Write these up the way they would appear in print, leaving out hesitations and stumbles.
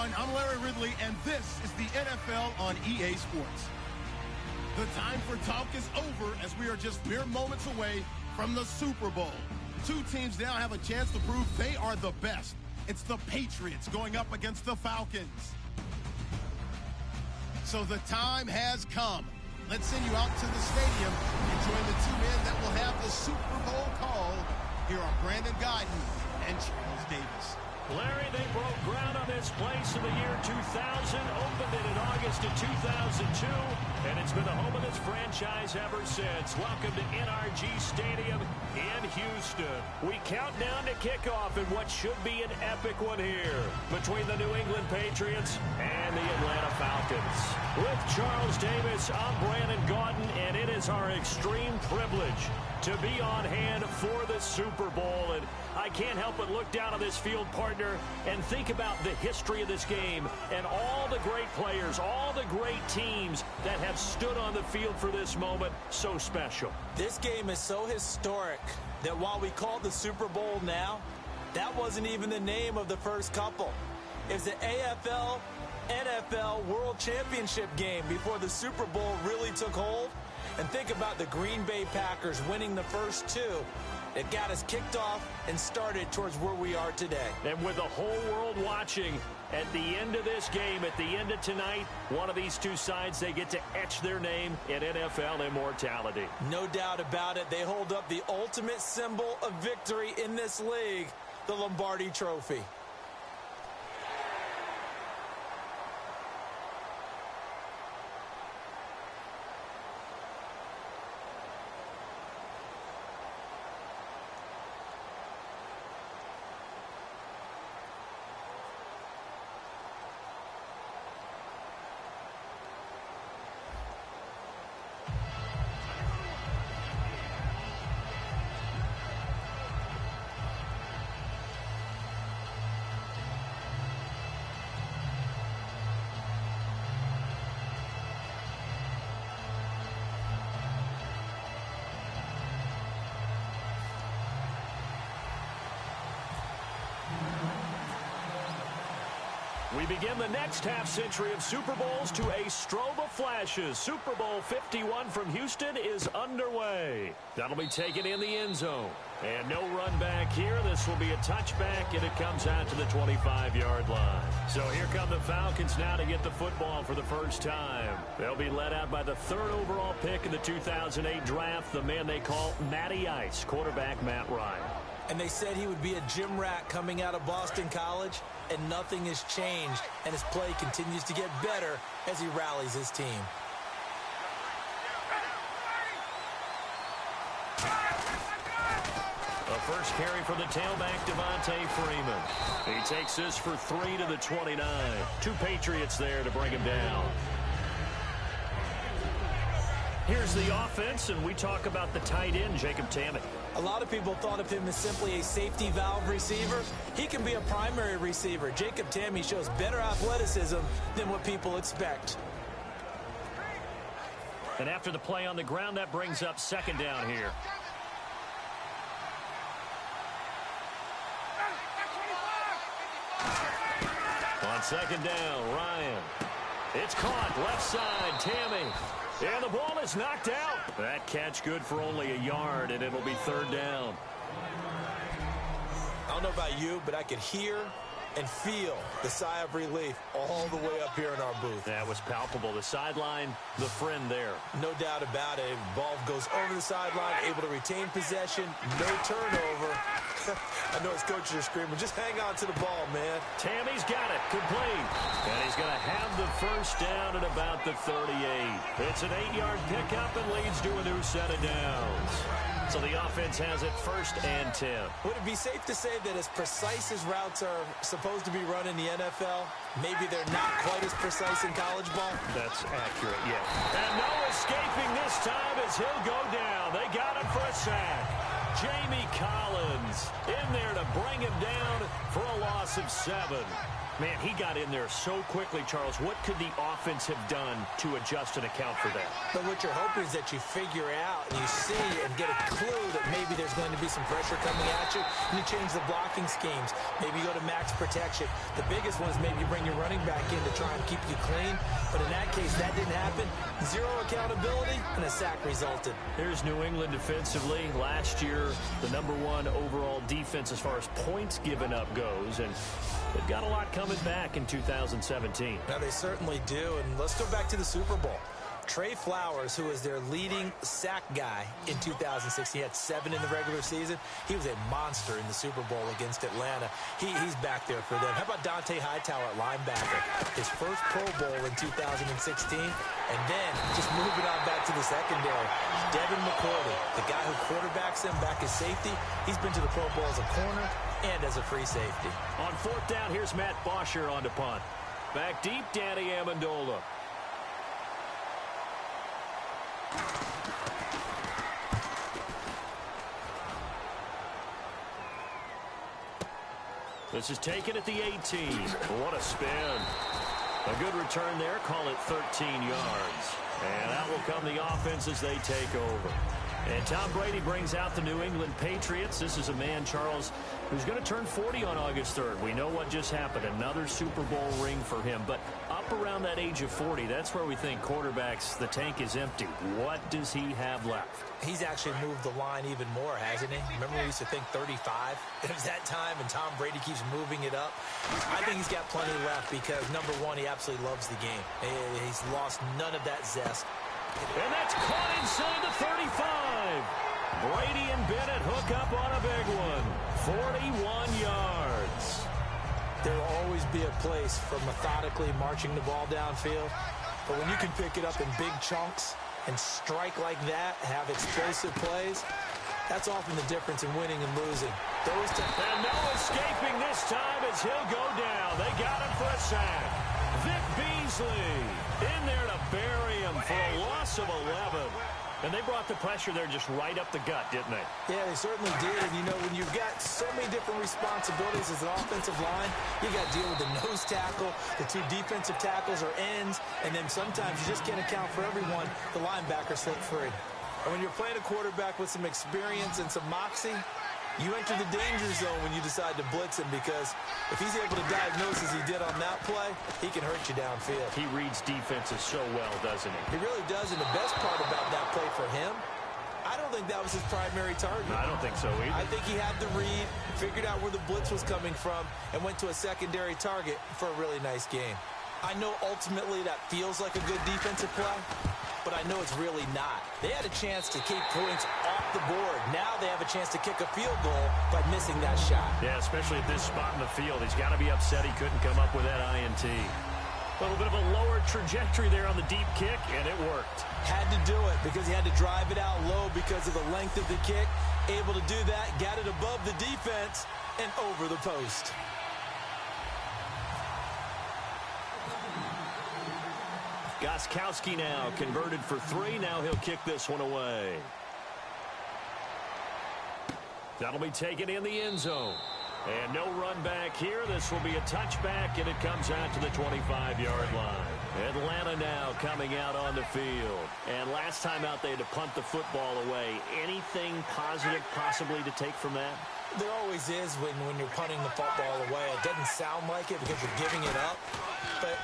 everyone. I'm Larry Ridley, and this is the NFL on EA Sports. The time for talk is over as we are just mere moments away from the Super Bowl. Two teams now have a chance to prove they are the best. It's the Patriots going up against the Falcons. So the time has come. Let's send you out to the stadium and join the two men that will have the Super Bowl call. Here are Brandon Guyton and Charles Davis. Larry, they broke ground on this place in the year 2000, opened it in August of 2002, and it's been the home of this franchise ever since. Welcome to NRG Stadium in Houston. We count down to kickoff in what should be an epic one here between the New England Patriots and the Atlanta Falcons. With Charles Davis, I'm Brandon Guyton, and it is our extreme privilege to be on hand for the Super Bowl. And I can't help but look down on this field, partner, and think about the history of this game and all the great players, all the great teams that have stood on the field for this moment. So special. This game is so historic that while we call it the Super Bowl now, that wasn't even the name of the first couple. It was the AFL, NFL World Championship game before the Super Bowl really took hold. And think about the Green Bay Packers winning the first two. It got us kicked off and started towards where we are today. And with the whole world watching, at the end of this game, at the end of tonight, one of these two sides, they get to etch their name in NFL immortality. No doubt about it. They hold up the ultimate symbol of victory in this league, the Lombardi Trophy. We begin the next half-century of Super Bowls to a strobe of flashes. Super Bowl 51 from Houston is underway. That'll be taken in the end zone. And no run back here. This will be a touchback, and it comes out to the 25-yard line. So here come the Falcons now to get the football for the first time. They'll be led out by the third overall pick in the 2008 draft, the man they call Matty Ice, quarterback Matt Ryan. And they said he would be a gym rat coming out of Boston College, and nothing has changed, and his play continues to get better as he rallies his team. A first carry for the tailback, Devontae Freeman. He takes this for 3 to the 29. Two Patriots there to bring him down. Here's the offense, and we talk about the tight end, Jacob Tamme. A lot of people thought of him as simply a safety valve receiver. He can be a primary receiver. Jacob Tamme shows better athleticism than what people expect. And after the play on the ground, that brings up second down here. On second down, Ryan. It's caught, left side, Tamme. And the ball is knocked out. That catch good for only a yard, and it'll be third down. I don't know about you, but I could hear and feel the sigh of relief all the way up here in our booth. That was palpable. The sideline, the friend there. No doubt about it. Ball goes over the sideline, able to retain possession, no turnover. I know his coaches are screaming, just hang on to the ball, man. Tammy's got it, complete. And he's going to have the first down at about the 38. It's an 8-yard pickup and leads to a new set of downs. So the offense has it first and 10. Would it be safe to say that as precise as routes are supposed to be run in the NFL, maybe they're not quite as precise in college ball? That's accurate, yeah. And no escaping this time as he'll go down. They got him for a sack. Jamie Collins in there to bring him down for a loss of 7. Man, he got in there so quickly, Charles. What could the offense have done to adjust and account for that? But what you're hoping is that you figure out and you see and get a clue that maybe there's going to be some pressure coming at you, and you change the blocking schemes. Maybe you go to max protection. The biggest one is maybe you bring your running back in to try and keep you clean. But in that case, that didn't happen. Zero accountability, and a sack resulted. Here's New England defensively. Last year, the #1 overall defense as far as points given up goes, and they've got a lot coming back in 2017. Now, they certainly do, and let's go back to the Super Bowl. Trey Flowers, who was their leading sack guy in 2006, he had 7 in the regular season. He was a monster in the Super Bowl against Atlanta. He's back there for them. How about Dante Hightower at linebacker? His first Pro Bowl in 2016, and then just moving on back to the secondary. Devin McCourty, the guy who quarterbacks him back as safety, he's been to the Pro Bowl as a corner and as a free safety. On 4th down, here's Matt Bosher on to punt. Back deep, Danny Amendola. This is taken at the 18. What a spin. A good return there. Call it 13 yards. And out will come the offense as they take over. And Tom Brady brings out the New England Patriots. This is a man, Charles, who's going to turn 40 on August 3rd. We know what just happened. Another Super Bowl ring for him. But up around that age of 40, that's where we think quarterbacks, the tank is empty. What does he have left? He's actually moved the line even more, hasn't he? Remember we used to think 35? It was that time, and Tom Brady keeps moving it up. I think he's got plenty left because, #1, he absolutely loves the game. He's lost none of that zest. And that's caught inside the 35. Brady and Bennett hook up on a big one. 41 yards. There will always be a place for methodically marching the ball downfield. But when you can pick it up in big chunks and strike like that, have explosive plays, that's often the difference in winning and losing. And no escaping this time as he'll go down. They got him for a sack. Vic Beasley in there to bury him for a loss of 11. And they brought the pressure there just right up the gut, didn't they? Yeah, they certainly did. And, you know, when you've got so many different responsibilities as an offensive line, you got to deal with the nose tackle, the 2 defensive tackles or ends, and then sometimes you just can't account for everyone. The linebacker slipped free. And when you're playing a quarterback with some experience and some moxie, you enter the danger zone when you decide to blitz him, because if he's able to diagnose as he did on that play, he can hurt you downfield. He reads defenses so well, doesn't he? He really does, and the best part about that play for him, I don't think that was his primary target. I don't think so either. I think he had the read, figured out where the blitz was coming from, and went to a secondary target for a really nice game. I know ultimately that feels like a good defensive play, but I know it's really not. They had a chance to keep points off the board. Now they have a chance to kick a field goal by missing that shot. Yeah, especially at this spot in the field. He's got to be upset he couldn't come up with that INT. A little bit of a lower trajectory there on the deep kick, and it worked. Had to do it because he had to drive it out low because of the length of the kick. Able to do that, got it above the defense and over the post. Gostkowski now converted for 3. Now he'll kick this one away. That'll be taken in the end zone. And no run back here. This will be a touchback, and it comes out to the 25-yard line. Atlanta now coming out on the field. And last time out, they had to punt the football away. Anything positive possibly to take from that? There always is when you're punting the football away. It doesn't sound like it because you're giving it up, but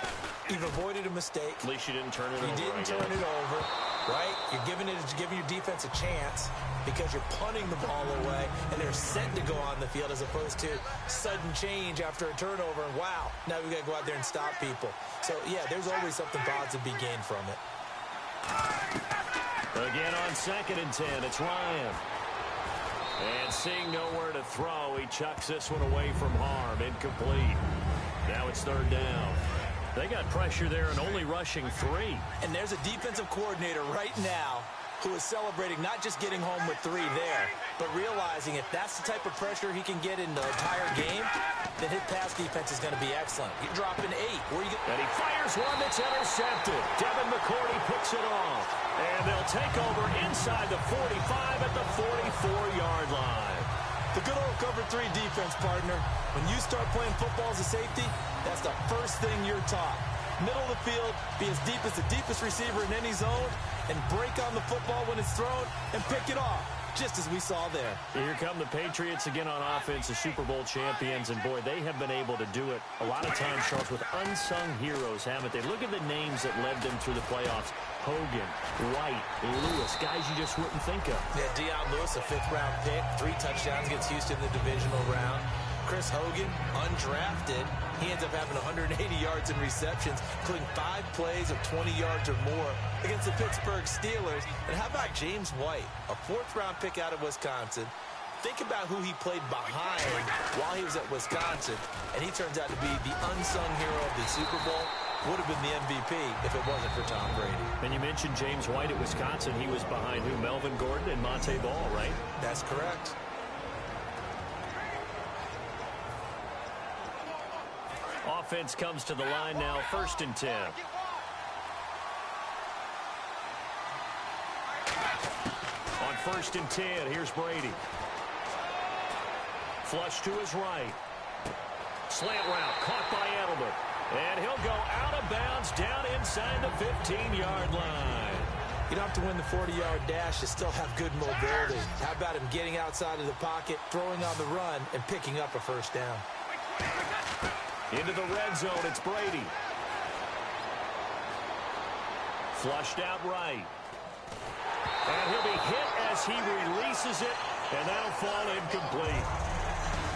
you've avoided a mistake. At least you didn't turn it over. You didn't turn it over, right? You're giving your defense a chance because you're punting the ball away, and they're set to go on the field as opposed to sudden change after a turnover. And wow, now we got to go out there and stop people. So, yeah, there's always something positive to be gained from it. Again on 2nd and 10, it's Ryan. And seeing nowhere to throw, he chucks this one away from harm. Incomplete. Now it's 3rd down. They got pressure there and only rushing 3. And there's a defensive coordinator right now who is celebrating not just getting home with 3 there, but realizing if that's the type of pressure he can get in the entire game, then his pass defense is going to be excellent. You're dropping 8. And he fires one that's intercepted. Devin McCourty picks it off. And they'll take over inside the 45 at the 44-yard line. The good old cover 3 defense, partner. When you start playing football as a safety, That's the first thing you're taught. Middle of the field, be as deep as the deepest receiver in any zone, and break on the football when it's thrown and pick it off, just as we saw there. Here come the Patriots again on offense, the Super Bowl champions, and boy, they have been able to do it a lot of times, Charles, with unsung heroes, haven't they? Look at the names that led them through the playoffs. Hogan, White, Lewis, guys you just wouldn't think of. Yeah, Deion Lewis, a fifth-round pick, 3 touchdowns against Houston in the divisional round. Chris Hogan, undrafted. He ends up having 180 yards in receptions, including 5 plays of 20 yards or more against the Pittsburgh Steelers. And how about James White, a 4th-round pick out of Wisconsin? Think about who he played behind while he was at Wisconsin, and he turns out to be the unsung hero of the Super Bowl. Would have been the MVP if it wasn't for Tom Brady. And you mentioned James White at Wisconsin. He was behind who? Melvin Gordon and Monte Ball, right? That's correct. Offense comes to the line now, 1st and 10. On 1st and 10, here's Brady. Flush to his right. Slant route, caught by Edelman. And he'll go out of bounds down inside the 15-yard line. You don't have to win the 40-yard dash to still have good mobility. How about him getting outside of the pocket, throwing on the run, and picking up a 1st down? Into the red zone, it's Brady. Flushed out right. And he'll be hit as he releases it, and that'll fall incomplete.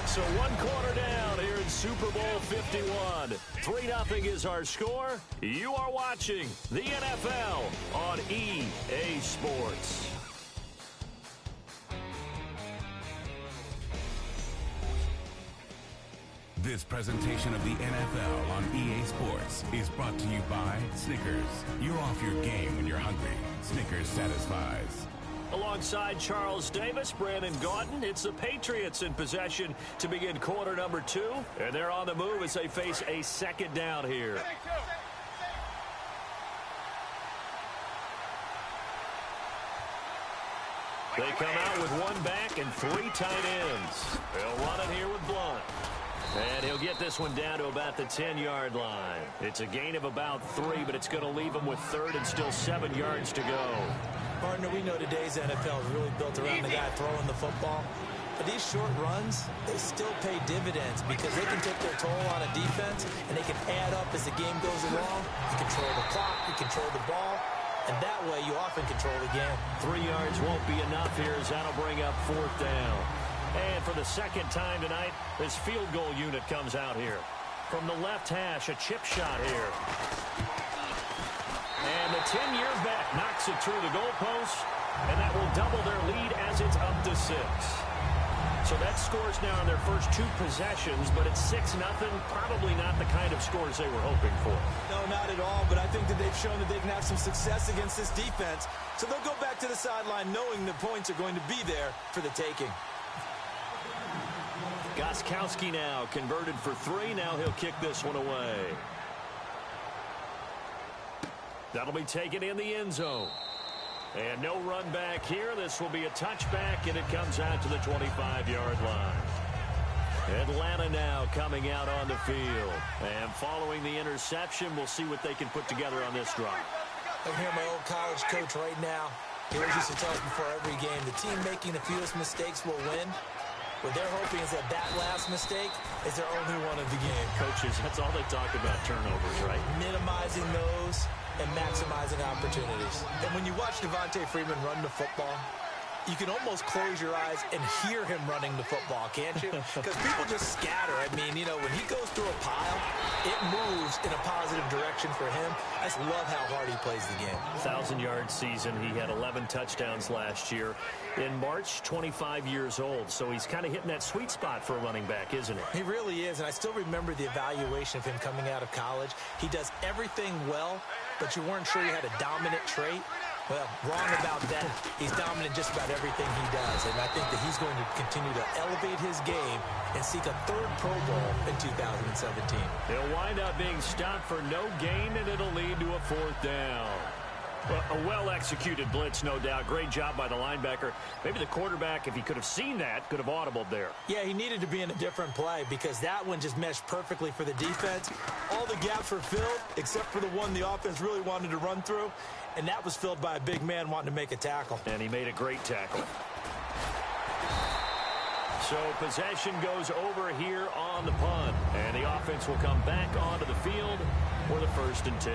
So 1 quarter down here in Super Bowl 51. 3-0 is our score. You are watching the NFL on EA Sports. This presentation of the NFL on EA Sports is brought to you by Snickers. You're off your game when you're hungry. Snickers satisfies. Alongside Charles Davis, Brandon Gaudin, it's the Patriots in possession to begin quarter number 2. And they're on the move as they face a 2nd down here. They come out with 1 back and 3 tight ends. They'll run it here with Blunt. And he'll get this one down to about the 10-yard line. It's a gain of about 3, but it's going to leave him with 3rd and still 7 yards to go. Partner, we know today's NFL is really built around the guy throwing the football. But these short runs, they still pay dividends because they can take their toll on a defense, and they can add up as the game goes along. You control the clock, you control the ball, and that way you often control the game. 3 yards won't be enough here as that'll bring up 4th down. And for the 2nd time tonight, this field goal unit comes out here. From the left hash, a chip shot here. And the 10-year vet knocks it through the goalpost, and that will double their lead as it's up to 6. So that scores now on their first 2 possessions, but it's 6-0. Probably not the kind of scores they were hoping for. No, not at all, but I think that they've shown that they can have some success against this defense. So they'll go back to the sideline knowing the points are going to be there for the taking. Gostkowski now converted for 3. Now he'll kick this one away. That'll be taken in the end zone. And no run back here. This will be a touchback, and it comes out to the 25-yard line. Atlanta now coming out on the field. And following the interception, we'll see what they can put together on this drive. I'm hearing my old college coach right now. He always used to tell us before every game, the team making the fewest mistakes will win. What they're hoping is that last mistake is their only one of the game. Coaches, that's all they talk about, turnovers, right? Minimizing those and maximizing opportunities. And when you watch Devontae Freeman run the football, you can almost close your eyes and hear him running the football, can't you? Because people just scatter. I mean, you know, when he goes through a pile, it moves in a positive direction for him. I just love how hard he plays the game. 1,000-yard season. He had 11 touchdowns last year. In March, 25 years old. So he's kind of hitting that sweet spot for a running back, isn't he? He really is, and I still remember the evaluation of him coming out of college. He does everything well, but you weren't sure he had a dominant trait. Well, wrong about that. He's dominant just about everything he does, and I think that he's going to continue to elevate his game and seek a 3rd Pro Bowl in 2017. He'll wind up being stopped for no gain, and it'll lead to a 4th down. Well, a well-executed blitz, no doubt. Great job by the linebacker. Maybe the quarterback, if he could have seen that, could have audibled there. Yeah, he needed to be in a different play because that one just meshed perfectly for the defense. All the gaps were filled except for the one the offense really wanted to run through, and that was filled by a big man wanting to make a tackle. And he made a great tackle. So possession goes over here on the punt, and the offense will come back onto the field for the 1st and 10.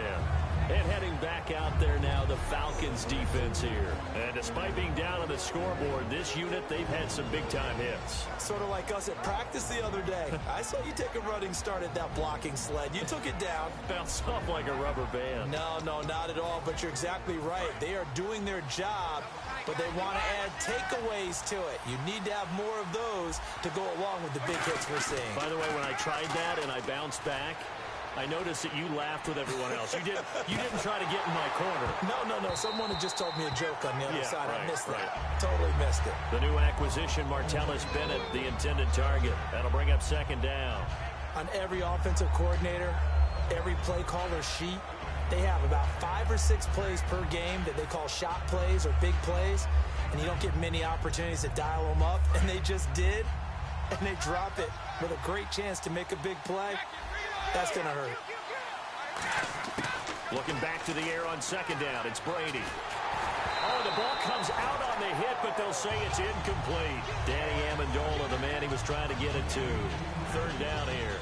And heading back out there now, the Falcons defense here. And despite being down on the scoreboard, this unit, they've had some big-time hits. Sort of like us at practice the other day. I saw you take a running start at that blocking sled. You took it down. Bounced off like a rubber band. No, not at all, but you're exactly right. They are doing their job, but they want to add takeaways to it. You need to have more of those to go along with the big hits we're seeing. By the way, when I tried that and I bounced back, I noticed that you laughed with everyone else. You didn't try to get in my corner. No. Someone had just told me a joke on the other side. Right, I missed right. that. Totally missed it. The new acquisition, Martellus Bennett, the intended target. That'll bring up 2nd down. On every offensive coordinator, every play caller sheet, they have about 5 or 6 plays per game that they call shot plays or big plays, and you don't get many opportunities to dial them up, and they just did, and they drop it with a great chance to make a big play. That's going to hurt. Looking back to the air on 2nd down. It's Brady. Oh, the ball comes out on the hit, but they'll say it's incomplete. Danny Amendola, the man he was trying to get it to. 3rd down here.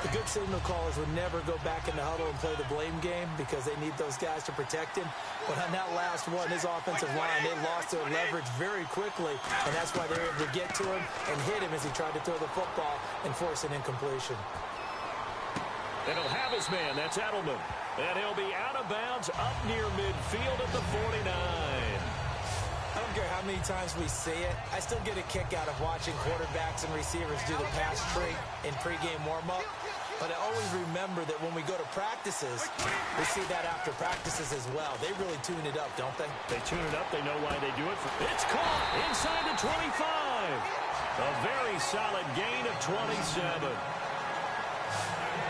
The good signal callers would never go back in the huddle and play the blame game because they need those guys to protect him. But on that last one, his offensive line, they lost their leverage very quickly, and that's why they were able to get to him and hit him as he tried to throw the football and force an incompletion. And he'll have his man. That's Edelman. And he'll be out of bounds up near midfield at the 49. I don't care how many times we see it. I still get a kick out of watching quarterbacks and receivers do the pass trick in pregame warm-up. But I always remember that when we go to practices, we see that after practices as well. They really tune it up, don't they? They tune it up. They know why they do it. It's caught inside the 25. A very solid gain of 27.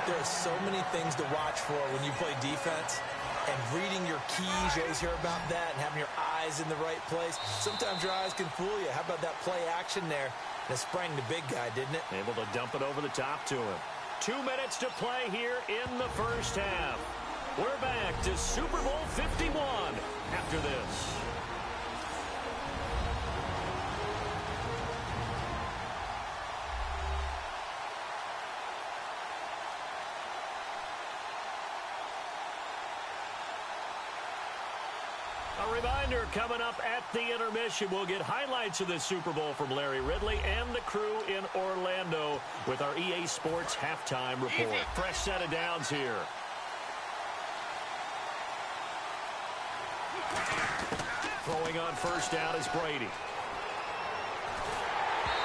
There are so many things to watch for when you play defense, and reading your keys, you always hear about that, and having your eyes in the right place. Sometimes your eyes can fool you. How about that play action there? That sprang the big guy, didn't it? Able to dump it over the top to him. 2 minutes to play here in the 1st half. We're back to Super Bowl 51 after this. A reminder, coming up at the intermission, we'll get highlights of this Super Bowl from Larry Ridley and the crew in Orlando with our EA Sports halftime report. Fresh set of downs here. Throwing on 1st down is Brady.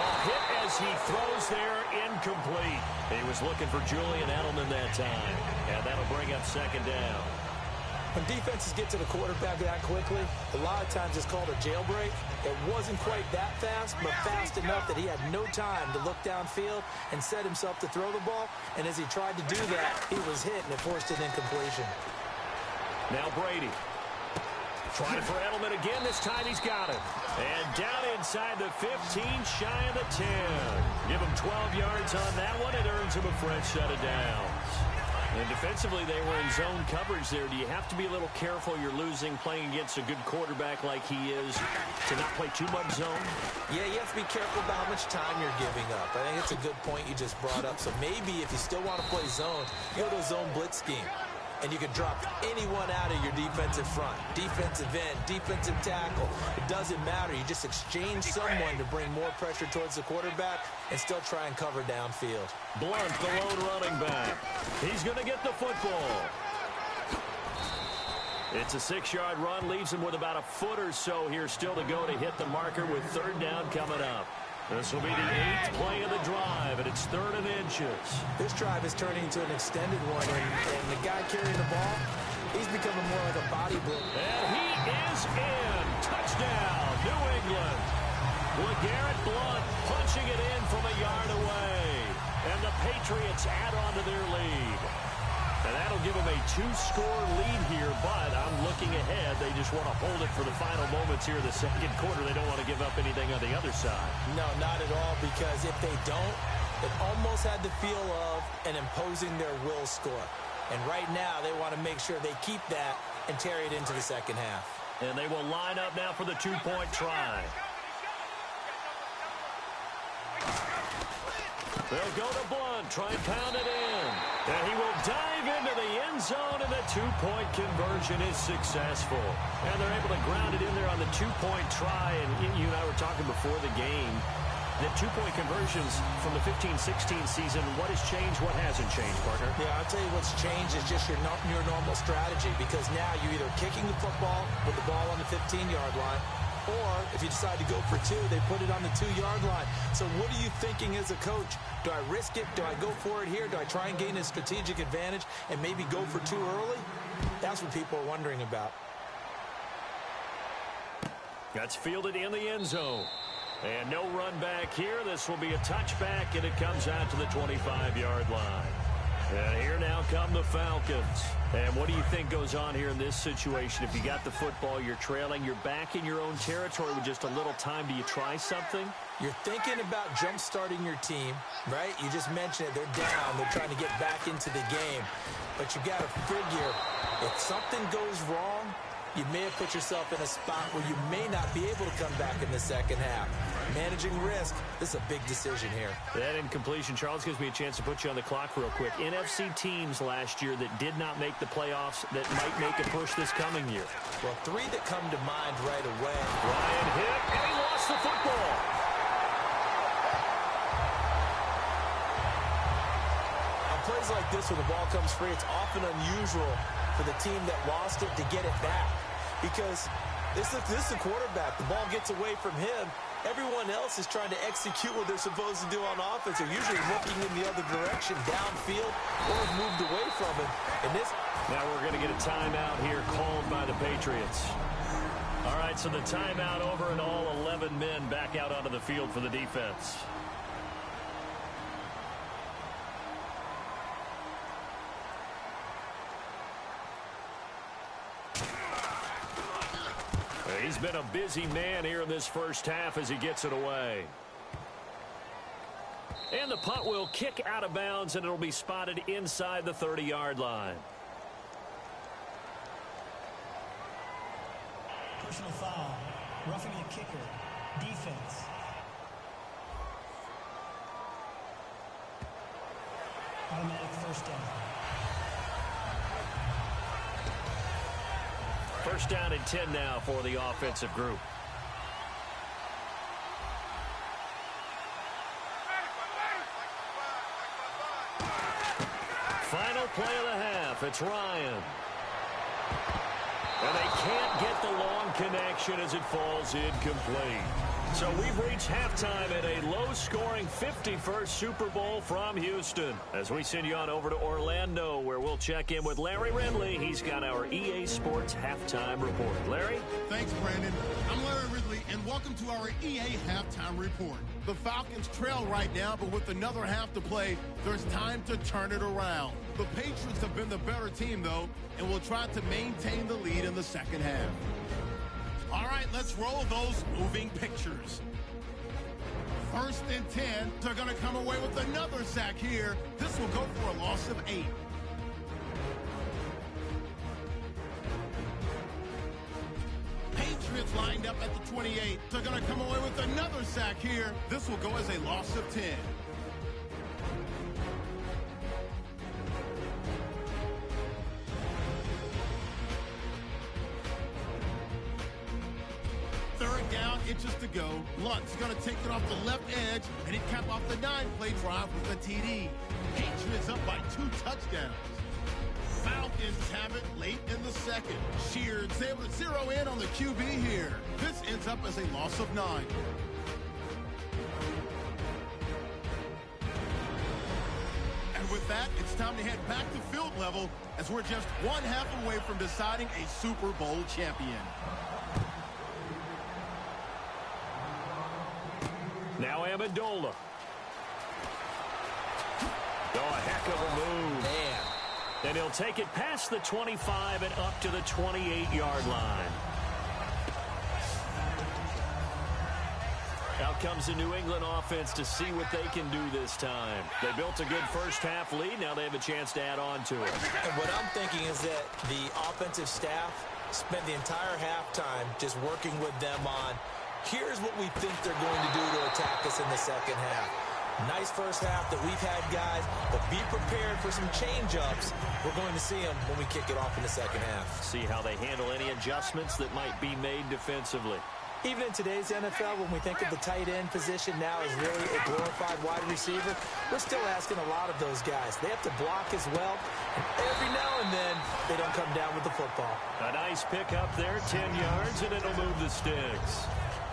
A hit as he throws there, incomplete. He was looking for Julian Edelman that time, and that'll bring up 2nd down. When defenses get to the quarterback that quickly, a lot of times it's called a jailbreak. It wasn't quite that fast, but fast enough that he had no time to look downfield and set himself to throw the ball. And as he tried to do that, he was hit, and it forced an incompletion. Now Brady. Trying for Edelman again. This time he's got it. And down inside the 15, shy of the 10. Give him 12 yards on that one. It earns him a fresh set of downs. And defensively, they were in zone coverage there. Do you have to be a little careful? You're losing playing against a good quarterback like he is to not play too much zone? Yeah, you have to be careful about how much time you're giving up. I think it's a good point you just brought up. So maybe if you still want to play zone, you go to a zone blitz scheme. And you can drop anyone out of your defensive front. Defensive end, defensive tackle. It doesn't matter. You just exchange someone to bring more pressure towards the quarterback and still try and cover downfield. Blunt, the lone running back. He's going to get the football. It's a 6-yard run. Leaves him with about a foot or so here still to go to hit the marker with 3rd down coming up. This will be the 8th play of the drive, and it's 3rd and inches. This drive is turning into an extended one, and the guy carrying the ball, he's becoming more like a body blow. And he is in. Touchdown, New England. LeGarrette Blunt punching it in from a yard away. And the Patriots add on to their lead. And that'll give them a 2-score lead here, but I'm looking ahead. They just want to hold it for the final moments here in the second quarter. They don't want to give up anything on the other side. No, not at all, because if they don't, it almost had the feel of an imposing their will score. And right now, they want to make sure they keep that and carry it into the second half. And they will line up now for the 2-point try. They'll go to Blunt, try and pound it in. And he will dive into the end zone, and the 2-point conversion is successful. And they're able to ground it in there on the 2-point try. And you and I were talking before the game. The 2-point conversions from the 15-16 season, what has changed, what hasn't changed, partner? Yeah, I'll tell you what's changed is just your normal strategy, because now you're either kicking the football with the ball on the 15-yard line, or if you decide to go for 2, they put it on the 2-yard line. So what are you thinking as a coach? Do I risk it? Do I go for it here? Do I try and gain a strategic advantage and maybe go for 2 early? That's what people are wondering about. That's fielded in the end zone. And no run back here. This will be a touchback, and it comes out to the 25-yard line. And here now come the Falcons. And what do you think goes on here in this situation? If you got the football, you're trailing, you're back in your own territory with just a little time. Do you try something? You're thinking about jump-starting your team, right? You just mentioned it. They're down. They're trying to get back into the game. But you got to figure, if something goes wrong, you may have put yourself in a spot where you may not be able to come back in the second half. Managing risk, this is a big decision here. That incompletion, Charles, gives me a chance to put you on the clock real quick. NFC teams last year that did not make the playoffs that might make a push this coming year. Well, 3 that come to mind right away. Ryan hit, and he lost the football. On plays like this where the ball comes free, it's often unusual for the team that lost it to get it back. Because this is the quarterback. The ball gets away from him. Everyone else is trying to execute what they're supposed to do on offense. They're usually looking in the other direction, downfield, or have moved away from it. Now we're going to get a timeout here called by the Patriots. All right, so the timeout over, and all 11 men back out onto the field for the defense. He's been a busy man here in this first half as he gets it away. And the punt will kick out of bounds, and it'll be spotted inside the 30-yard line. Personal foul, roughing the kicker, defense. Automatic first down. First down and 10 now for the offensive group. Final play of the half. It's Ryan. And they can't get the long connection as it falls incomplete. So we've reached halftime at a low-scoring 51st Super Bowl from Houston. As we send you on over to Orlando, where we'll check in with Larry Ridley. He's got our EA Sports Halftime Report. Larry? Thanks, Brandon. I'm Larry Ridley, and welcome to our EA Halftime Report. The Falcons trail right now, but with another half to play, there's time to turn it around. The Patriots have been the better team, though, and will try to maintain the lead in the second half. All right, let's roll those moving pictures. First and 10. They're going to come away with another sack here. This will go for a loss of 8. Patriots lined up at the 28. They're going to come away with another sack here. This will go as a loss of 10. Third down, inches to go. Lunt's going to take it off the left edge, and he capped off the 9-play drive with a TD. Patriots up by 2 touchdowns. Falcons have it late in the second. Sheard's able to zero in on the QB here. This ends up as a loss of 9. And with that, it's time to head back to field level as we're just one half away from deciding a Super Bowl champion. Now Amendola. Oh, a heck of a move. Man. And he'll take it past the 25 and up to the 28-yard line. Out comes the New England offense to see what they can do this time. They built a good first-half lead. Now they have a chance to add on to it. And what I'm thinking is that the offensive staff spent the entire halftime just working with them on, here's what we think they're going to do to attack us in the second half. Nice first half that we've had, guys, but be prepared for some change-ups. We're going to see them when we kick it off in the second half. See how they handle any adjustments that might be made defensively. Even in today's NFL, when we think of the tight end position now as really a glorified wide receiver, we're still asking a lot of those guys. They have to block as well, and every now and then, they don't come down with the football. A nice pick up there, 10 yards, and it'll move the sticks.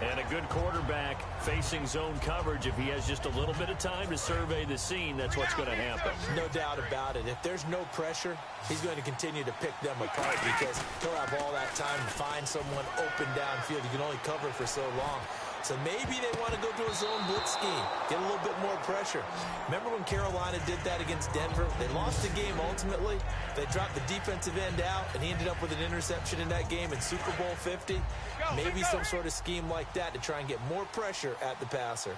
And a good quarterback facing zone coverage. If he has just a little bit of time to survey the scene, that's what's going to happen. No doubt about it. If there's no pressure, he's going to continue to pick them apart because he'll have all that time to find someone open downfield. You can only cover for so long. So maybe they want to go to a zone blitz scheme, get a little bit more pressure. Remember when Carolina did that against Denver? They lost the game ultimately. They dropped the defensive end out, and he ended up with an interception in that game in Super Bowl 50. Maybe some sort of scheme like that to try and get more pressure at the passer.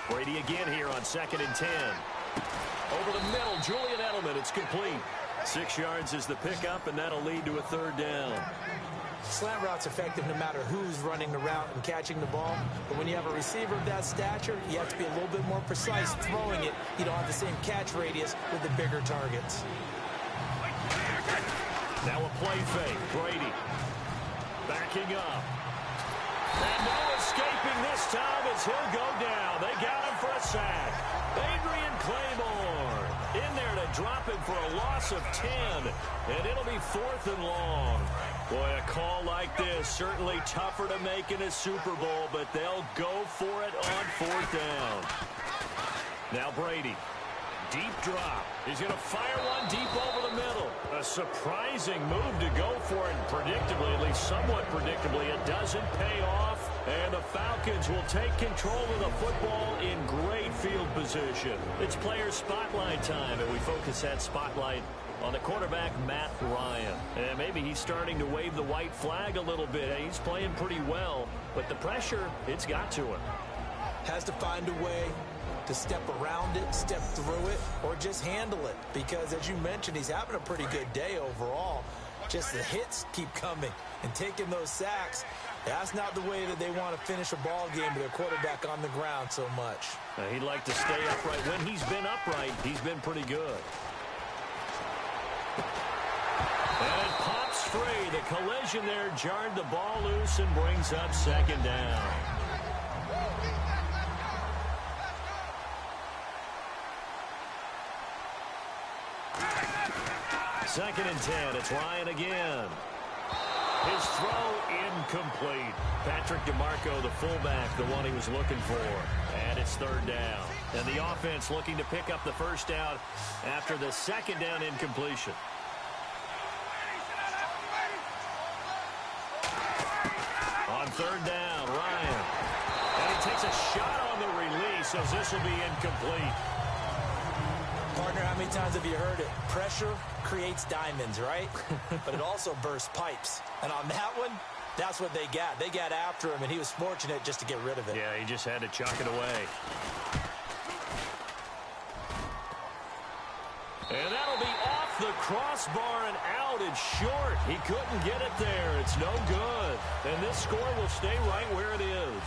Brady again here on 2nd and 10. Over the middle, Julian Edelman, it's complete. 6 yards is the pickup, and that'll lead to a 3rd down. Slant route's effective no matter who's running the route and catching the ball. But when you have a receiver of that stature, you have to be a little bit more precise throwing it. You don't have the same catch radius with the bigger targets. Now a play fake. Brady backing up. And no escaping this time as he'll go down. They got him for a sack. Adrian Claymore in there to drop him for a loss of 10. And it'll be 4th and long. Boy, a call like this, certainly tougher to make in a Super Bowl, but they'll go for it on 4th down. Now Brady, deep drop. He's going to fire one deep over the middle. A surprising move to go for it, and predictably, at least somewhat predictably, it doesn't pay off. And the Falcons will take control of the football in great field position. It's player spotlight time, and we focus that spotlight on the quarterback, Matt Ryan. And maybe he's starting to wave the white flag a little bit. He's playing pretty well, but the pressure, it's got to him. Has to find a way to step around it, step through it, or just handle it. Because, as you mentioned, he's having a pretty good day overall. Just the hits keep coming and taking those sacks. That's not the way that they want to finish a ball game with their quarterback on the ground so much. He'd like to stay upright. When he's been upright, he's been pretty good. And it pops free. The collision there jarred the ball loose and brings up 2nd down. Second and 10. It's Ryan again. His throw incomplete. Patrick DeMarco, the fullback, the one he was looking for. And it's 3rd down. And the offense looking to pick up the 1st down after the 2nd down incompletion. On 3rd down, Ryan. And he takes a shot on the release as this will be incomplete. Partner, how many times have you heard it? Pressure creates diamonds, right? But it also bursts pipes. And on that one, that's what they got. They got after him, and he was fortunate just to get rid of it. Yeah, he just had to chuck it away. And that'll be off the crossbar and out. It's short. He couldn't get it there. It's no good. And this score will stay right where it is.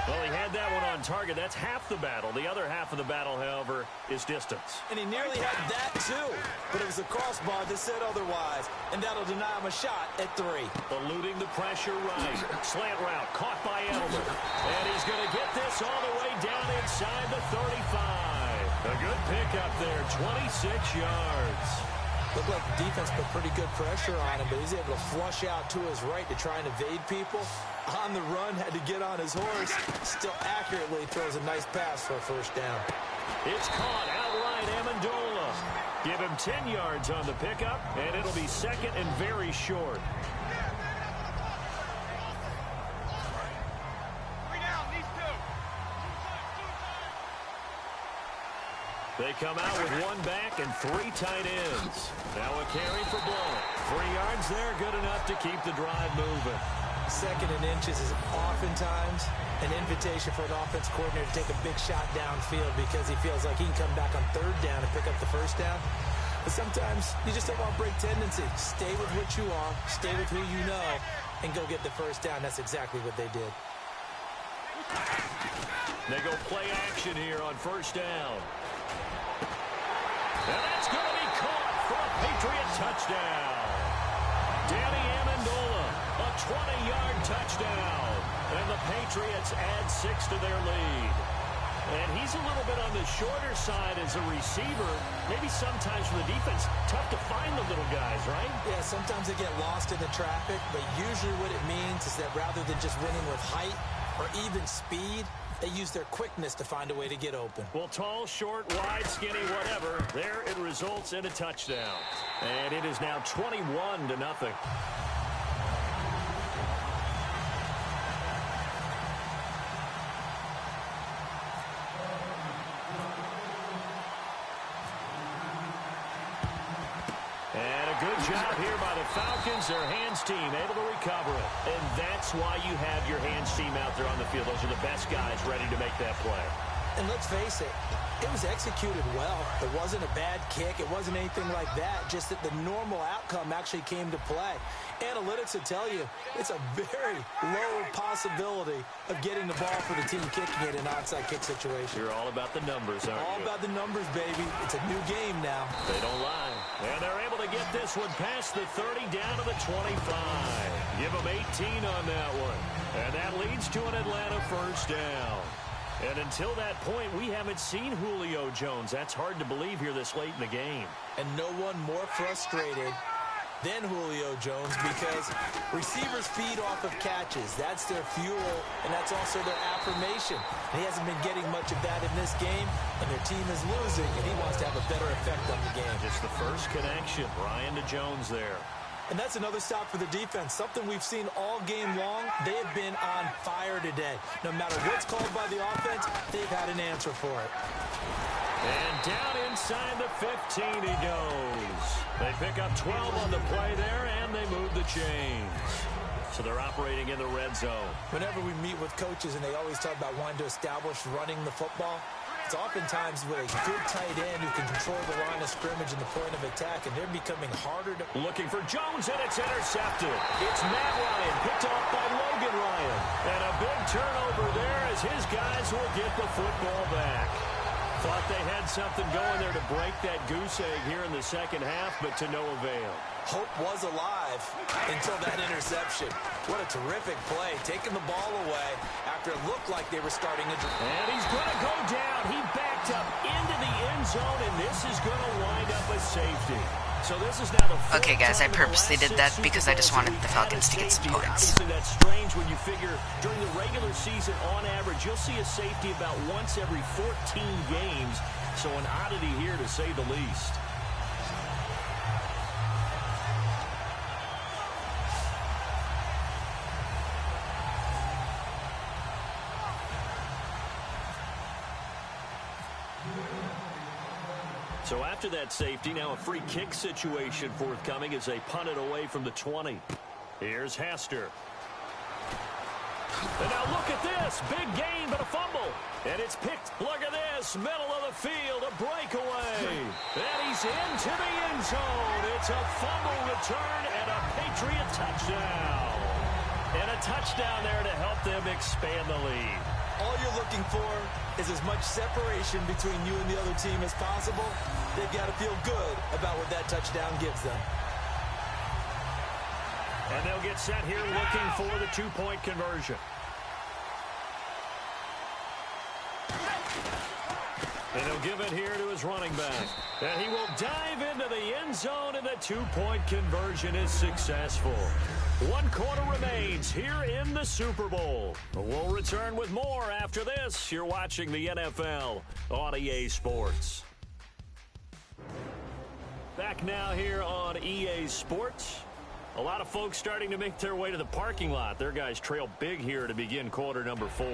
Well, he had that one on target. That's half the battle. The other half of the battle, however, is distance. And he nearly had that, too. But it was the crossbar that said otherwise. And that'll deny him a shot at 3. Eluding the pressure right. Slant route caught by Edelman. And he's going to get this all the way down inside the 35. A good pickup there, 26 yards. Looked like the defense put pretty good pressure on him, but he's able to flush out to his right to try and evade people. On the run, had to get on his horse. Still accurately throws a nice pass for a 1st down. It's caught outright, Amendola. Give him 10 yards on the pickup, and it'll be 2nd and very short. They come out with one back and 3 tight ends. Now a carry for Blow. 3 yards there, good enough to keep the drive moving. 2nd and inches is oftentimes an invitation for an offense coordinator to take a big shot downfield because he feels like he can come back on 3rd down and pick up the 1st down. But sometimes you just don't want to break tendency. Stay with what you are, stay with who you know, and go get the 1st down. That's exactly what they did. They go play action here on 1st down. And that's going to be caught for a Patriot touchdown. Danny Amendola, a 20-yard touchdown. And the Patriots add 6 to their lead. And he's a little bit on the shorter side as a receiver. Maybe sometimes for the defense, tough to find the little guys, right? Yeah, sometimes they get lost in the traffic, but usually what it means is that rather than just winning with height or even speed, they use their quickness to find a way to get open. Well, tall, short, wide, skinny, whatever, there it results in a touchdown. And it is now 21-0. Good job here by the Falcons. Their hands team able to recover it. And that's why you have your hands team out there on the field. Those are the best guys ready to make that play. And let's face it, it was executed well. It wasn't a bad kick. It wasn't anything like that. Just that the normal outcome actually came to play. Analytics will tell you it's a very low possibility of getting the ball for the team kicking it in an onside kick situation. You're all about the numbers, aren't you? All about the numbers, baby. It's a new game now. They don't lie. And they're able to get this one past the 30 down to the 25. Give them 18 on that one. And that leads to an Atlanta 1st down. And until that point, we haven't seen Julio Jones. That's hard to believe here this late in the game. And no one more frustrated than Julio Jones because receivers feed off of catches. That's their fuel, and that's also their affirmation. And he hasn't been getting much of that in this game, and their team is losing, and he wants to have a better effect on the game. Just the first connection, Ryan to Jones there. And that's another stop for the defense, something we've seen all game long. They have been on fire today. No matter what's called by the offense, they've had an answer for it. And down inside the 15 he goes. They pick up 12 on the play there, and they move the chains. So they're operating in the red zone. Whenever we meet with coaches and they always talk about wanting to establish running the football, it's oftentimes with a good tight end who can control the line of scrimmage and the point of attack, and they're becoming harder to... Looking for Jones, and it's intercepted. It's Matt Ryan, picked off by Logan Ryan. And a big turnover there as his guys will get the football back. Thought they had something going there to break that goose egg here in the second half, but to no avail. Hope was alive until that interception. What a terrific play, taking the ball away after it looked like they were starting to... And he's going to go down. He backed up into the end zone, and this is going to wind up a safety. So this is now the okay, guys, I purposely did that because I just wanted the Falcons to get some points. Obviously, that's strange when you figure during the regular season, on average, you'll see a safety about once every 14 games. So an oddity here, to say the least. So after that safety, now a free kick situation forthcoming as they punt it away from the 20. Here's Hester. And now look at this. Big gain, but a fumble. And it's picked. Look at this. Middle of the field, a breakaway. And he's into the end zone. It's a fumble return and a Patriot touchdown. And a touchdown there to help them expand the lead. All you're looking for is as much separation between you and the other team as possible. They've got to feel good about what that touchdown gives them. And they'll get set here looking for the two-point conversion. And he'll give it here to his running back. And he will dive into the end zone, and the two-point conversion is successful. 1 quarter remains here in the Super Bowl. We'll return with more after this. You're watching the NFL on EA Sports. Back now here on EA Sports. A lot of folks starting to make their way to the parking lot. Their guys trail big here to begin quarter number 4.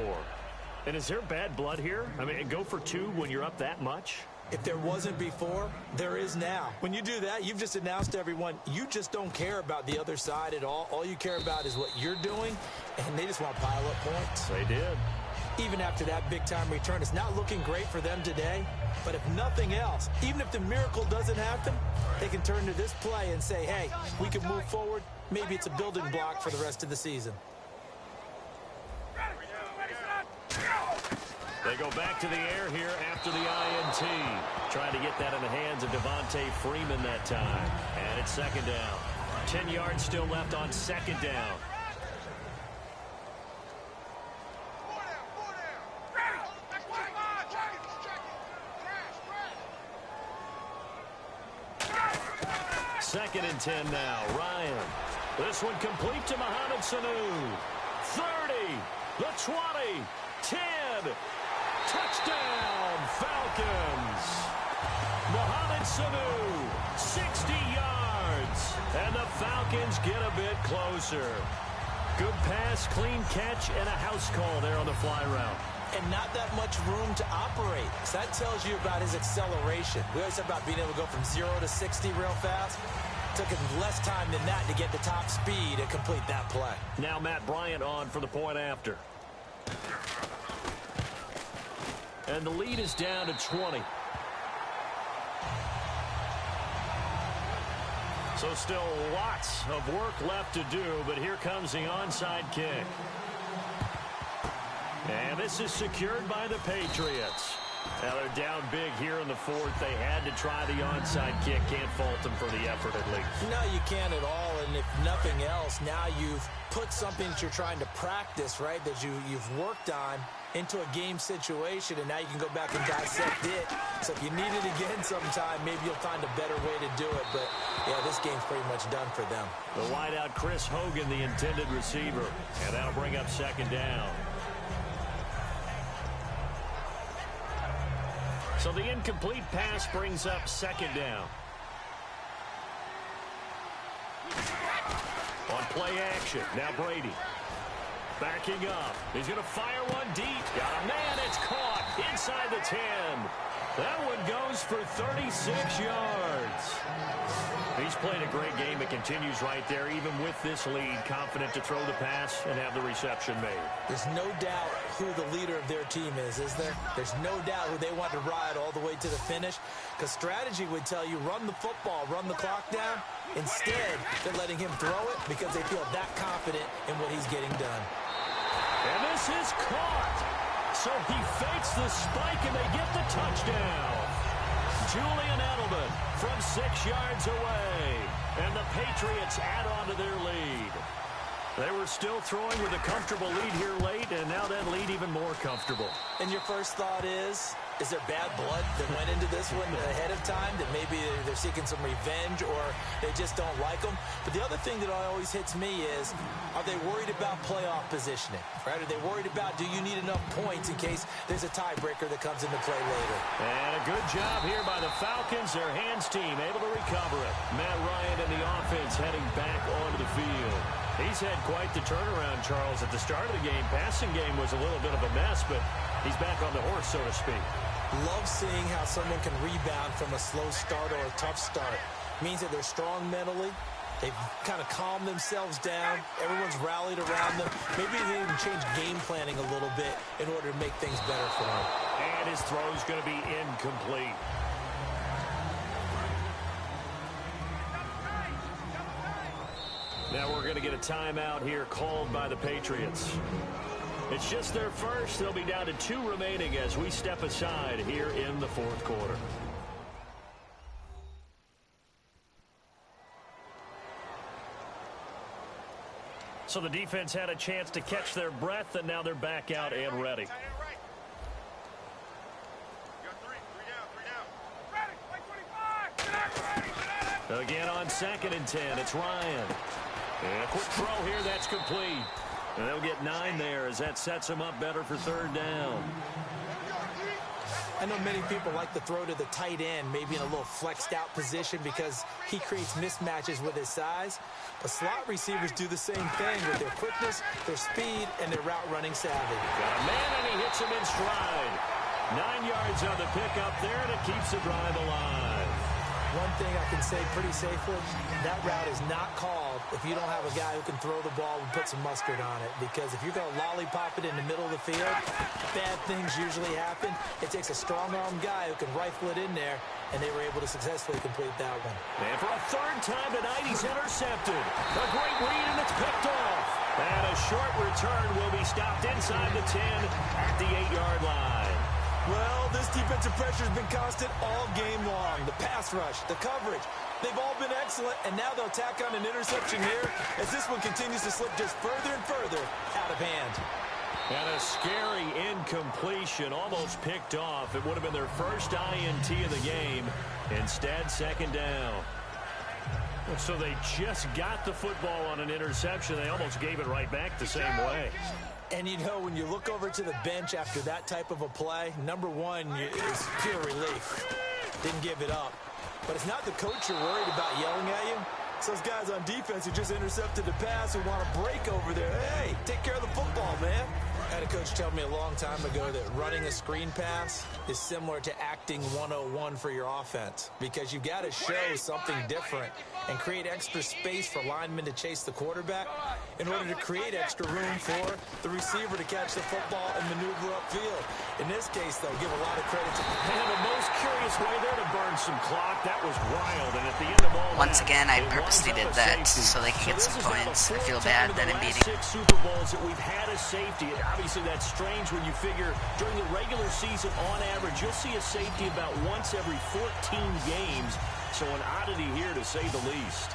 And is there bad blood here? I mean, go for 2 when you're up that much? If there wasn't before, there is now. When you do that, you've just announced to everyone, you just don't care about the other side at all. All you care about is what you're doing, and they just want to pile up points. They did. Even after that big-time return, it's not looking great for them today. But if nothing else, even if the miracle doesn't happen, they can turn to this play and say, hey, we can move forward. Maybe it's a building block for the rest of the season. They go back to the air here after the INT. Trying to get that in the hands of Devontae Freeman that time. And it's second down. 10 yards still left on second down. Second and 10 now. Ryan. This one complete to Mohamed Sanu. 30. The 20. 10. Touchdown, Falcons. Mohamed Sanu, 60 yards. And the Falcons get a bit closer. Good pass, clean catch, and a house call there on the fly route. And not that much room to operate. So that tells you about his acceleration. We always talk about being able to go from 0 to 60 real fast. Took him less time than that to get the top speed and complete that play. Now Matt Bryant on for the point after. And the lead is down to 20. So still lots of work left to do, but here comes the onside kick. And this is secured by the Patriots. Now they're down big here in the fourth. They had to try the onside kick. Can't fault them for the effort at least. No, you can't at all. And if nothing else, now you've put something that you're trying to practice, right, that you've worked on into a game situation, and now you can go back and dissect it. So if you need it again sometime, maybe you'll find a better way to do it. But, yeah, this game's pretty much done for them. The wideout, Chris Hogan, the intended receiver. And that'll bring up second down. So the incomplete pass brings up second down. On play action, now Brady. Backing up. He's going to fire one deep. Got a man. It's caught inside the 10. That one goes for 36 yards. He's played a great game. It continues right there, even with this lead. Confident to throw the pass and have the reception made. There's no doubt who the leader of their team is there? There's no doubt who they want to ride all the way to the finish. Because strategy would tell you, run the football, run the clock down. Instead, they're letting him throw it because they feel that confident in what he's getting done. And this is caught. So he fakes the spike, and they get the touchdown. Julian Edelman from 6 yards away. And the Patriots add on to their lead. They were still throwing with a comfortable lead here late, and now that lead even more comfortable. And your first thought is there bad blood that went into this one ahead of time, that maybe they're seeking some revenge or they just don't like them? But the other thing that always hits me is, are they worried about playoff positioning? Right? Are they worried about, do you need enough points in case there's a tiebreaker that comes into play later? And a good job here by the Falcons. Their hands team able to recover it. Matt Ryan and the offense heading back onto the field. He's had quite the turnaround, Charles. At the start of the game, passing game was a little bit of a mess, but he's back on the horse, so to speak. Love seeing how someone can rebound from a slow start or a tough start. Means that they're strong mentally. They've kind of calmed themselves down. Everyone's rallied around them. Maybe they even change game planning a little bit in order to make things better for them. And his throw's going to be incomplete. Now we're going to get a timeout here called by the Patriots. It's just their first. They'll be down to 2 remaining as we step aside here in the fourth quarter. So the defense had a chance to catch their breath, and now they're back out and ready. Again on 2nd and 10, it's Ryan. And a quick throw here, that's complete. And they'll get 9 there as that sets them up better for 3rd down. I know many people like to throw to the tight end, maybe in a little flexed out position because he creates mismatches with his size. But slot receivers do the same thing with their quickness, their speed, and their route running savvy. Got a man, and he hits him in stride. 9 yards on the pickup there, and it keeps the drive alive. One thing I can say pretty safely, that route is not called if you don't have a guy who can throw the ball and put some mustard on it. Because if you're going to lollipop it in the middle of the field, bad things usually happen. It takes a strong-arm guy who can rifle it in there, and they were able to successfully complete that one. And for a third time tonight, he's intercepted. A great read, and it's picked off. And a short return will be stopped inside the 10 at the 8-yard line. Well, this defensive pressure has been constant all game long. The pass rush, the coverage, they've all been excellent, and now they'll tack on an interception here as this one continues to slip just further and further out of hand. And a scary incompletion, almost picked off. It would have been their first INT of the game. Instead, second down. So they just got the football on an interception. They almost gave it right back the same way. And, you know, when you look over to the bench after that type of a play, number one is pure relief. Didn't give it up. But it's not the coach you're worried about yelling at you. It's those guys on defense who just intercepted the pass who want to break over there. Hey, take care of the football, man. I had a coach tell me a long time ago that running a screen pass is similar to acting 101 for your offense, because you've got to show something different and create extra space for linemen to chase the quarterback in order to create extra room for the receiver to catch the football and maneuver upfield. In this case, though, give a lot of credit to... And the most curious way there to burn some clock. That was wild, and at the end of all Once that, again, I purposely did that so they can get some points. I feel bad that I'm beating. 6 Super Bowls that we've had a safety. And obviously, that's strange when you figure during the regular season, on average, you'll see a safety about once every 14 games. So an oddity here, to say the least.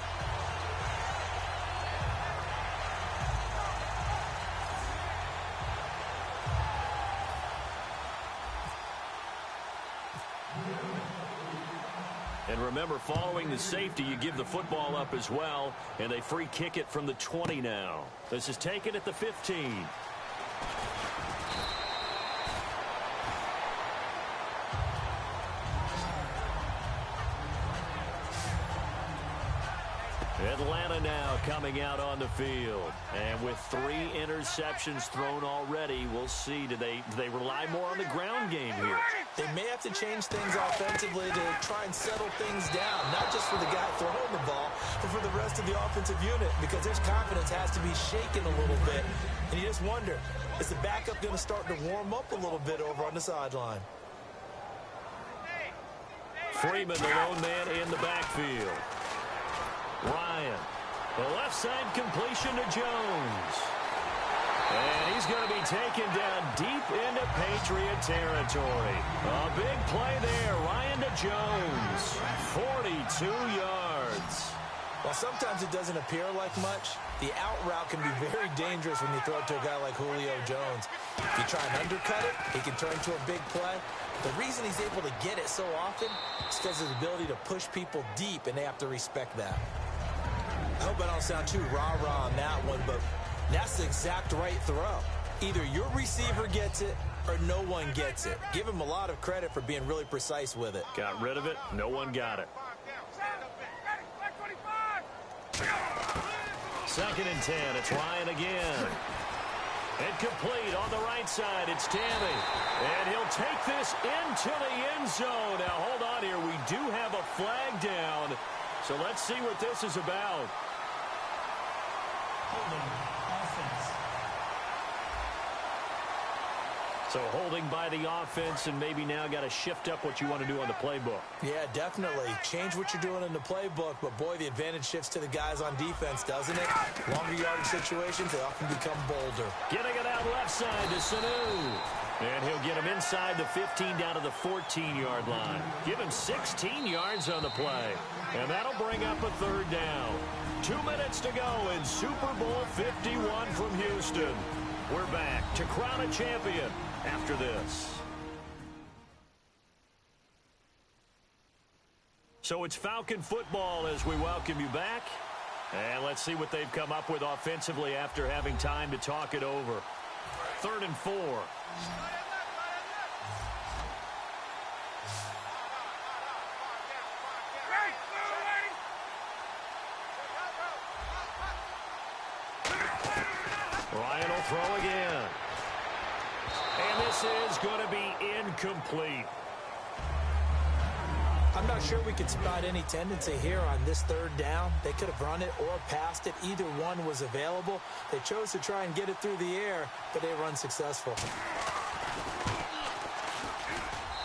And remember, following the safety, you give the football up as well, and they free kick it from the 20 now. This is taken at the 15. Atlanta now coming out on the field. And with 3 interceptions thrown already, we'll see. Do they rely more on the ground game here? They may have to change things offensively to try and settle things down, not just for the guy throwing the ball, but for the rest of the offensive unit, because their confidence has to be shaken a little bit. And you just wonder, is the backup going to start to warm up a little bit over on the sideline? Freeman, the lone man in the backfield. Ryan, the left side completion to Jones. And he's going to be taken down deep into Patriot territory. A big play there. Ryan to Jones. 42 yards. While sometimes it doesn't appear like much, the out route can be very dangerous when you throw it to a guy like Julio Jones. If you try and undercut it, he can turn into a big play. The reason he's able to get it so often is because of his ability to push people deep, and they have to respect that. I hope I don't sound too rah-rah on that one, but that's the exact right throw. Either your receiver gets it or no one gets it. Give him a lot of credit for being really precise with it. Got rid of it. No one got it. 2nd and 10. It's Ryan again. And complete on the right side. It's Tammy. And he'll take this into the end zone. Now, hold on here. We do have a flag down. So let's see what this is about. Holding offense. So holding by the offense, and maybe now got to shift up what you want to do on the playbook. Yeah, definitely. Change what you're doing in the playbook, but boy, the advantage shifts to the guys on defense, doesn't it? Longer yardage situations, they often become bolder. Getting it out left side to Sanu. And he'll get him inside the 15 down to the 14-yard line. Give him 16 yards on the play. And that'll bring up a 3rd down. 2 minutes to go in Super Bowl 51 from Houston. We're back to crown a champion after this. So it's Falcon football as we welcome you back. And let's see what they've come up with offensively after having time to talk it over. 3rd and 4. Ryan will throw again. And this is going to be incomplete. I'm not sure we could spot any tendency here on this third down. They could have run it or passed it. Either one was available. They chose to try and get it through the air, but they were unsuccessful.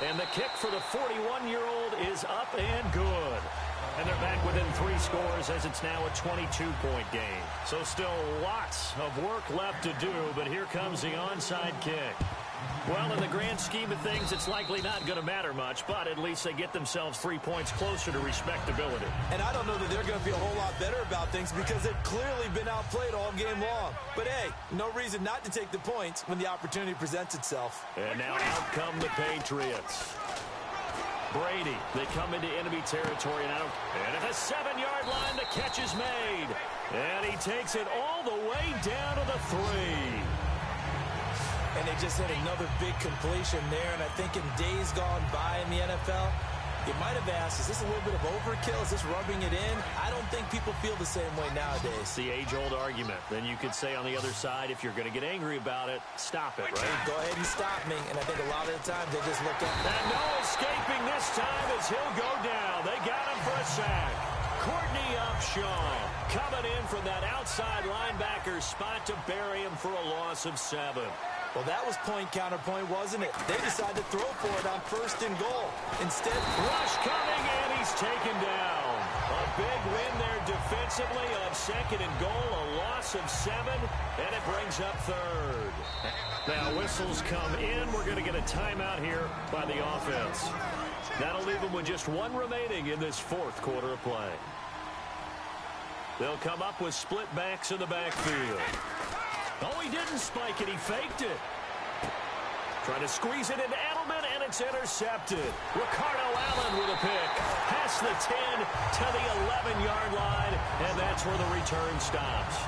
And the kick for the 41-year-old is up and good. And they're back within 3 scores as it's now a 22-point game. So still lots of work left to do, but here comes the onside kick. Well, in the grand scheme of things, it's likely not going to matter much, but at least they get themselves 3 points closer to respectability. And I don't know that they're going to feel a whole lot better about things because they've clearly been outplayed all game long. But, hey, no reason not to take the points when the opportunity presents itself. And now out come the Patriots. Brady, they come into enemy territory now. And at the 7-yard line, the catch is made. And he takes it all the way down to the 3. And they just hit another big completion there. And I think in days gone by in the NFL, you might have asked, is this a little bit of overkill? Is this rubbing it in? I don't think people feel the same way nowadays. It's the age-old argument. Then you could say on the other side, if you're going to get angry about it, stop it, right? Go ahead and stop me. And I think a lot of the times they just look at me. And no escaping this time as he'll go down. They got him for a sack. Courtney Upshaw coming in from that outside linebacker spot to bury him for a loss of 7. Well, that was point-counterpoint, wasn't it? They decided to throw for it on 1st and goal. Instead, rush coming, and he's taken down. A big win there defensively on 2nd and goal, a loss of 7, and it brings up 3rd. Now, whistles come in. We're going to get a timeout here by the offense. That'll leave them with just 1 remaining in this 4th quarter of play. They'll come up with split backs in the backfield. Oh, he didn't spike it. He faked it. Trying to squeeze it into Edelman, and it's intercepted. Ricardo Allen with a pick. Past the 10 to the 11-yard line, and that's where the return stops.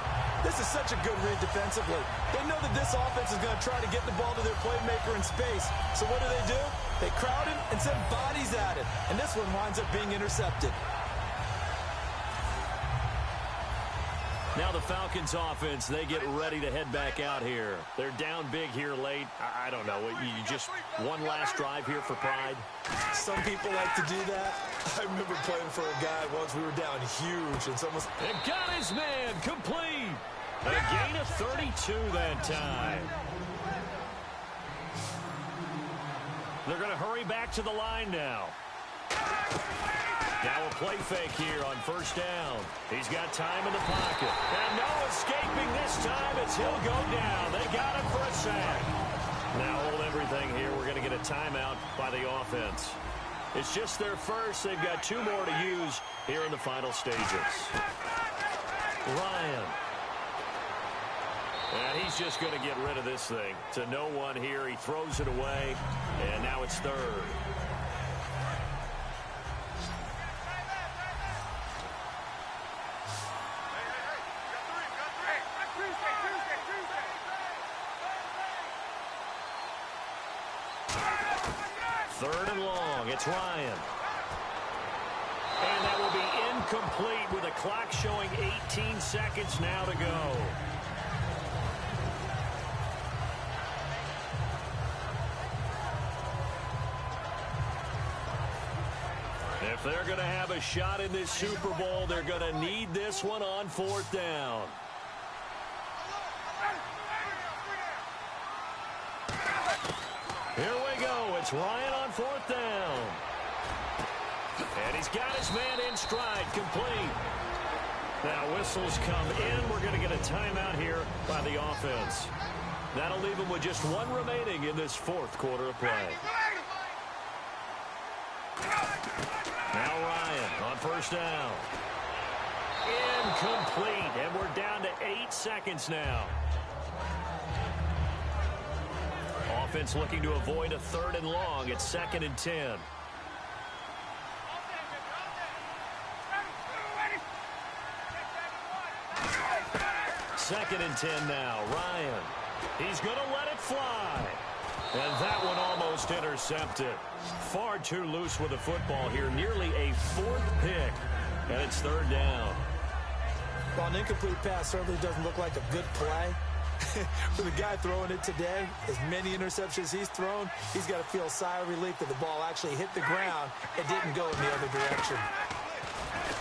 This is such a good read defensively. They know that this offense is going to try to get the ball to their playmaker in space. So what do? They crowd him and send bodies at him. And this one winds up being intercepted. Now the Falcons offense, they get ready to head back out here. They're down big here late. I don't know. You just one last drive here for pride? Some people like to do that. I remember playing for a guy once. We were down huge. And someone... And got his man complete. A gain of 32 that time. They're going to hurry back to the line now. Now a play fake here on 1st down. He's got time in the pocket. And no escaping this time as he'll go down. They got him for a sack. Now hold everything here. We're going to get a timeout by the offense. It's just their first. They've got 2 more to use here in the final stages. Ryan. And he's just going to get rid of this thing. To no one here. He throws it away. And now it's 3rd. Third and long. It's Ryan. And that will be incomplete with a clock showing 18 seconds now to go. If they're going to have a shot in this Super Bowl, they're going to need this one on 4th down. Here we go. It's Ryan on 4th down. And he's got his man in stride, complete. Now whistles come in. We're going to get a timeout here by the offense. That'll leave him with just 1 remaining in this 4th quarter of play. Now Ryan on 1st down. Incomplete. And we're down to 8 seconds now. Offense looking to avoid a 3rd and long. It's 2nd and 10. Second and 10 now. Ryan. He's going to let it fly. And that one almost intercepted. Far too loose with the football here. Nearly a 4th pick. And it's 3rd down. Well, an incomplete pass certainly doesn't look like a good play. For the guy throwing it today, as many interceptions he's thrown, he's got to feel a sigh of relief that the ball actually hit the ground and didn't go in the other direction.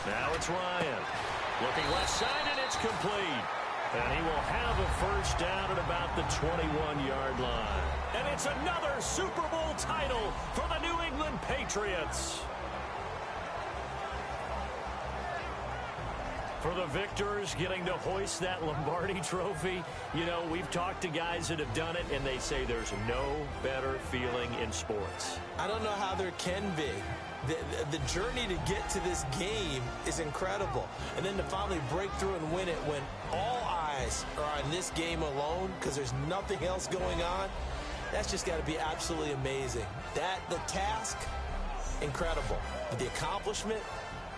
Now it's Ryan. Looking left side, and it's complete. And he will have a first down at about the 21-yard line. And it's another Super Bowl title for the New England Patriots. For the victors, getting to hoist that Lombardi trophy, you know, we've talked to guys that have done it, and they say there's no better feeling in sports. I don't know how there can be. The journey to get to this game is incredible. And then to finally break through and win it when all eyes are on this game alone because there's nothing else going on, that's just got to be absolutely amazing. The task, incredible. But the accomplishment,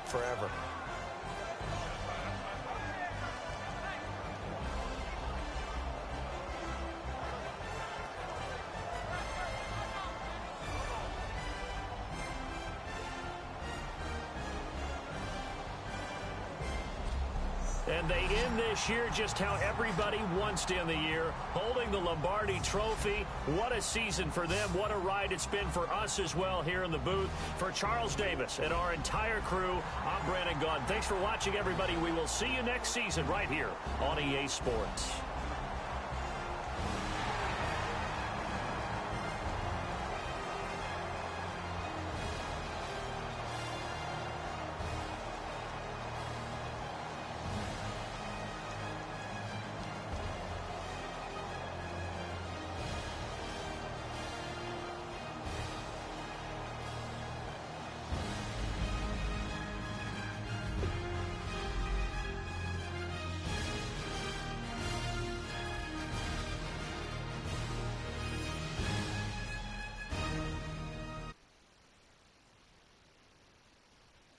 forever. And they end this year just how everybody wants to end the year, holding the Lombardi trophy. What a season for them. What a ride it's been for us as well here in the booth. For Charles Davis and our entire crew, I'm Brandon Gaudin. Thanks for watching, everybody. We will see you next season right here on EA Sports.